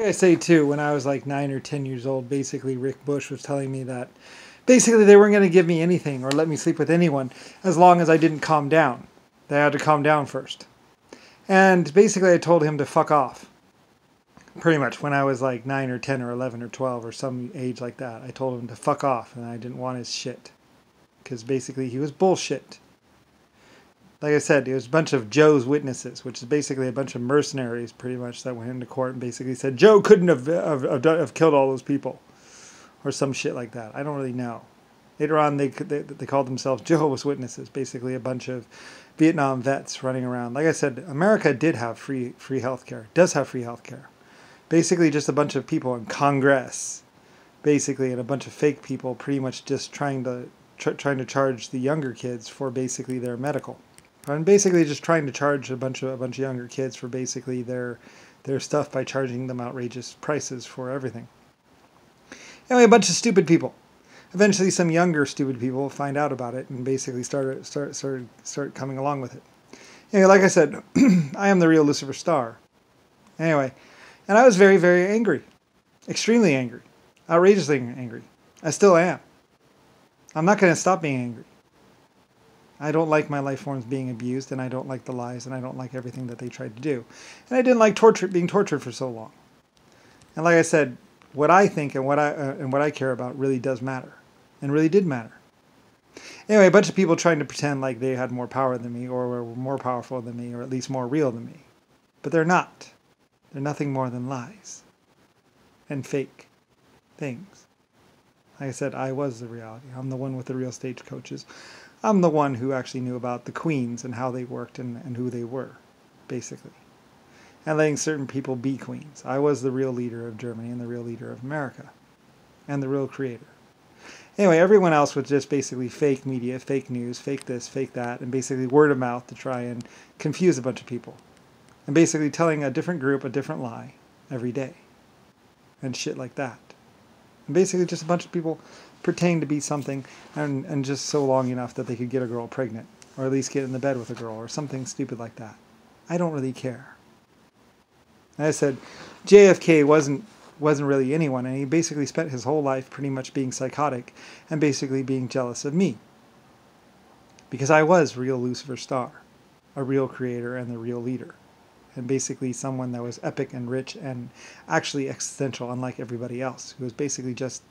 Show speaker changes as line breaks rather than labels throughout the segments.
I say too, when I was like 9 or 10 years old, basically Rick Bush was telling me that basically they weren't going to give me anything or let me sleep with anyone as long as I didn't calm down. They had to calm down first. And basically I told him to fuck off. Pretty much when I was like 9 or 10 or 11 or 12 or some age like that. I told him to fuck off and I didn't want his shit. Because basically he was bullshit. Like I said, it was a bunch of Joe's witnesses, which is basically a bunch of mercenaries, pretty much, that went into court and basically said Joe couldn't have killed all those people, or some shit like that. I don't really know. Later on, they called themselves Jehovah's Witnesses, basically a bunch of Vietnam vets running around. Like I said, America did have free healthcare, does have free healthcare. Basically, just a bunch of people in Congress, basically, and a bunch of fake people, pretty much just trying to charge the younger kids for basically their medical. I'm basically just trying to charge a bunch of younger kids for basically their stuff by charging them outrageous prices for everything. Anyway, a bunch of stupid people. Eventually, some younger stupid people find out about it and basically start coming along with it. Anyway, like I said, I am the real Lusifer Star. Anyway, and I was very, very angry, extremely angry, outrageously angry. I still am. I'm not going to stop being angry. I don't like my life forms being abused, and I don't like the lies, and I don't like everything that they tried to do. And I didn't like being tortured for so long. And like I said, what I think and what I care about really does matter, and really did matter. Anyway, a bunch of people trying to pretend like they had more power than me, or were more powerful than me, or at least more real than me. But they're not. They're nothing more than lies and fake things. Like I said, I was the reality. I'm the one with the real stagecoaches. I'm the one who actually knew about the queens and how they worked and who they were, basically. And letting certain people be queens. I was the real leader of Germany and the real leader of America. And the real creator. Anyway, everyone else was just basically fake media, fake news, fake this, fake that, and basically word of mouth to try and confuse a bunch of people. And basically telling a different group a different lie every day. And shit like that. And basically just a bunch of people pretending to be something and just so long enough that they could get a girl pregnant, or at least get in the bed with a girl, or something stupid like that. I don't really care. As I said, JFK wasn't really anyone, and he basically spent his whole life pretty much being psychotic and basically being jealous of me. Because I was real Lucifer Star, a real creator and the real leader. And basically someone that was epic and rich and actually existential, unlike everybody else, who was basically just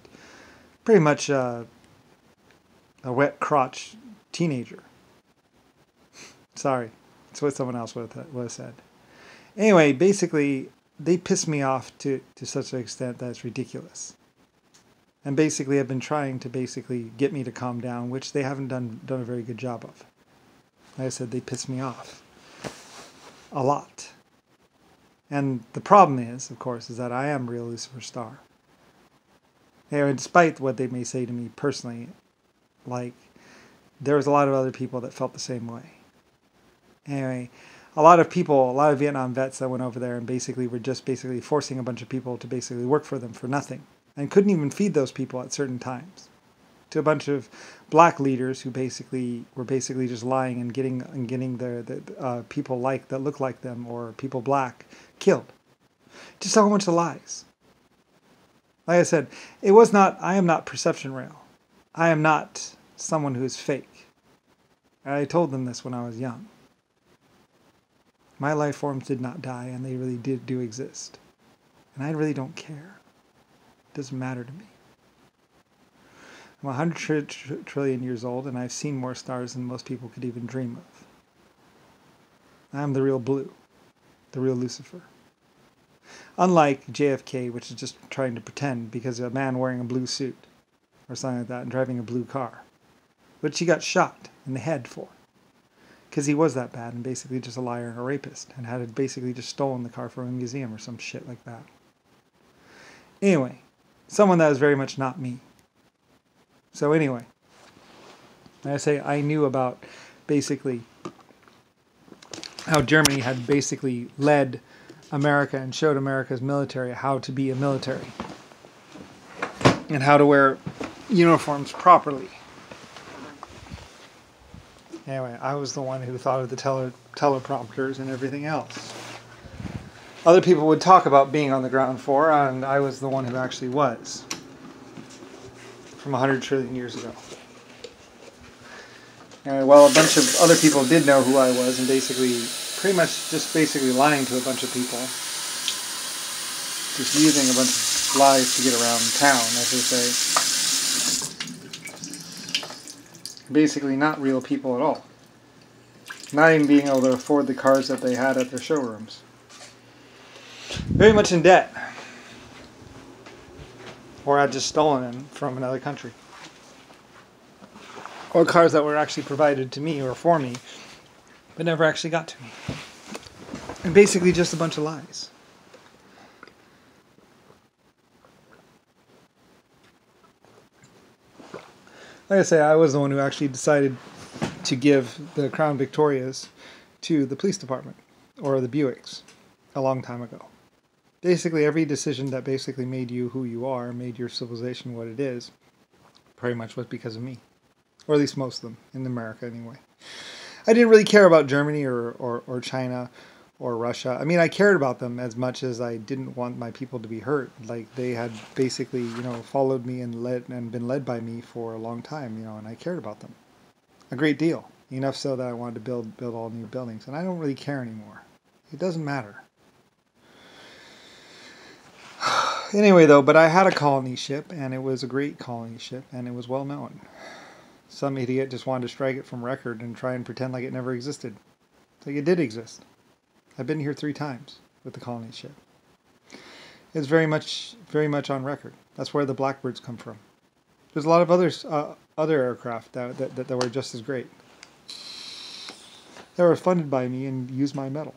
pretty much a wet crotch teenager. Sorry, that's what someone else would have said. Anyway, basically, they piss me off to such an extent that it's ridiculous. And basically have been trying to basically get me to calm down, which they haven't done a very good job of. Like I said, they piss me off. A lot. And the problem is, of course, is that I am real Lucifer Star. Anyway, despite what they may say to me personally, like, there was a lot of other people that felt the same way. Anyway, a lot of Vietnam vets that went over there and basically were just basically forcing a bunch of people to basically work for them for nothing. And couldn't even feed those people at certain times. To a bunch of black leaders who were basically just lying and getting the people that look like them or people black killed. Just a whole bunch of lies. Like I said, I am not Perception Rail. I am not someone who is fake. I told them this when I was young. My life forms did not die, and they really do exist. And I really don't care. It doesn't matter to me. I'm 100 trillion years old, and I've seen more stars than most people could even dream of. I'm the real blue, the real Lucifer. Unlike JFK, which is just trying to pretend because of a man wearing a blue suit or something like that and driving a blue car, which he got shot in the head for. Because he was that bad and basically just a liar and a rapist and had basically just stolen the car from a museum or some shit like that. Anyway, someone that was very much not me. So anyway, like I say, I knew about basically how Germany had basically led America and showed America's military how to be a military and how to wear uniforms properly. Anyway, I was the one who thought of the teleprompters and everything else. Other people would talk about being on the ground floor, and I was the one who actually was. From 100 trillion years ago. And while a bunch of other people did know who I was, and pretty much just lying to a bunch of people. Just using a bunch of lies to get around town, as they say. Basically not real people at all. Not even being able to afford the cars that they had at their showrooms. Very much in debt. Or had just stolen them from another country. Or cars that were actually provided to me or for me, but never actually got to me. And basically just a bunch of lies. Like I say, I was the one who actually decided to give the Crown Victorias to the police department, or the Buicks, a long time ago. Basically, every decision that basically made you who you are, made your civilization what it is, pretty much was because of me. Or at least most of them, in America anyway. I didn't really care about Germany or China or Russia. I mean, I cared about them as much as I didn't want my people to be hurt. Like, they had basically, followed me and been led by me for a long time, and I cared about them. A great deal. Enough so that I wanted to build all new buildings. And I don't really care anymore. It doesn't matter. Anyway, though, but I had a colony ship, and it was a great colony ship, and it was well known. Some idiot just wanted to strike it from record and try and pretend like it never existed. Like, it did exist. I've been here 3 times with the colony ship. It's very much on record. That's where the Blackbirds come from. There's a lot of other aircraft that were just as great. They were funded by me and used my metal.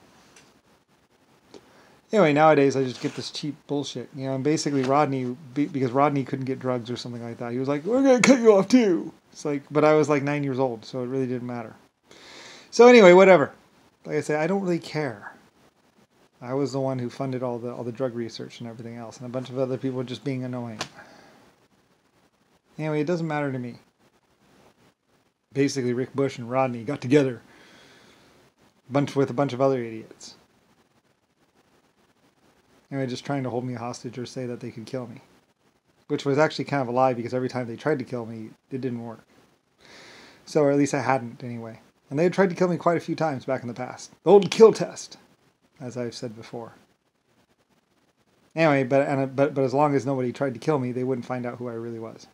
Anyway, nowadays I just get this cheap bullshit, and basically Rodney, because Rodney couldn't get drugs or something like that, he was like, we're going to cut you off too. It's like, but I was like 9 years old, so it really didn't matter. So anyway, whatever. Like I say, I don't really care. I was the one who funded all the drug research and everything else, and a bunch of other people were just being annoying. Anyway, it doesn't matter to me. Basically, Rick Bush and Rodney got together with a bunch of other idiots. Anyway, just trying to hold me hostage or say that they could kill me. Which was actually kind of a lie, because every time they tried to kill me, it didn't work. So, or at least I hadn't, anyway. And they had tried to kill me quite a few times back in the past. The old kill test, as I've said before. Anyway, but as long as nobody tried to kill me, they wouldn't find out who I really was.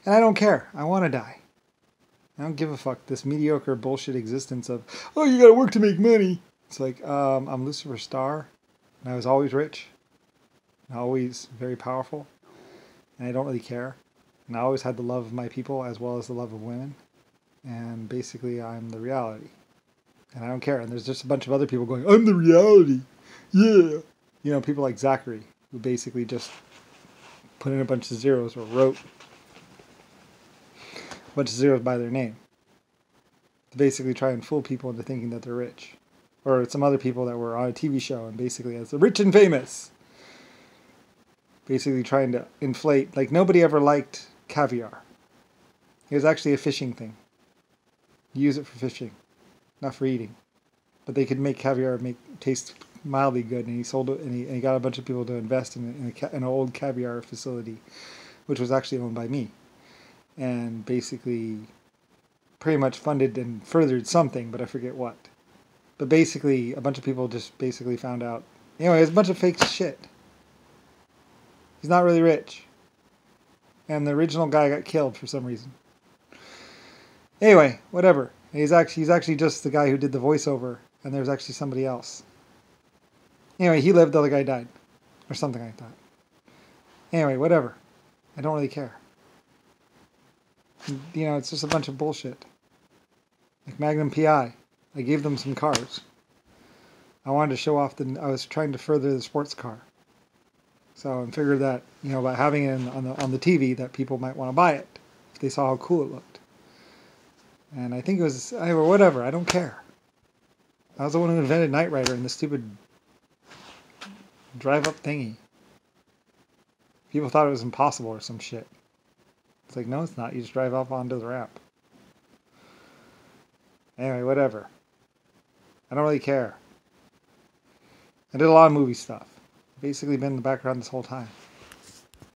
And I don't care. I want to die. I don't give a fuck. This mediocre bullshit existence of, oh, you gotta work to make money. It's like, I'm Lusifer Star. And I was always rich, and always very powerful, and I don't really care. And I always had the love of my people as well as the love of women. And basically, I'm the reality. And I don't care. And there's just a bunch of other people going, I'm the reality. Yeah. People like Zachary, who basically just put in a bunch of zeros, or wrote a bunch of zeros by their name, to basically try and fool people into thinking that they're rich. Or some other people that were on a TV show and basically as the rich and famous. Basically trying to inflate. Like, nobody ever liked caviar. It was actually a fishing thing. You use it for fishing, not for eating. But they could make caviar taste mildly good, and he sold it, and he got a bunch of people to invest in an old caviar facility, which was actually owned by me. And basically pretty much funded and furthered something, but I forget what. But basically, a bunch of people just basically found out. Anyway, it's a bunch of fake shit. He's not really rich. And the original guy got killed for some reason. Anyway, whatever. He's actually just the guy who did the voiceover, and there's actually somebody else. Anyway, he lived, the other guy died. Or something like that. Anyway, whatever. I don't really care. It's just a bunch of bullshit. Like Magnum PI. I gave them some cars. I wanted to show off I was trying to further the sports car. So I figured that, by having it on the TV, that people might want to buy it if they saw how cool it looked. And I think it was, whatever, I don't care. I was the one who invented Knight Rider and the stupid drive-up thingy. People thought it was impossible or some shit. It's like, no, it's not. You just drive up onto the ramp. Anyway, whatever. I don't really care. I did a lot of movie stuff. Basically been in the background this whole time.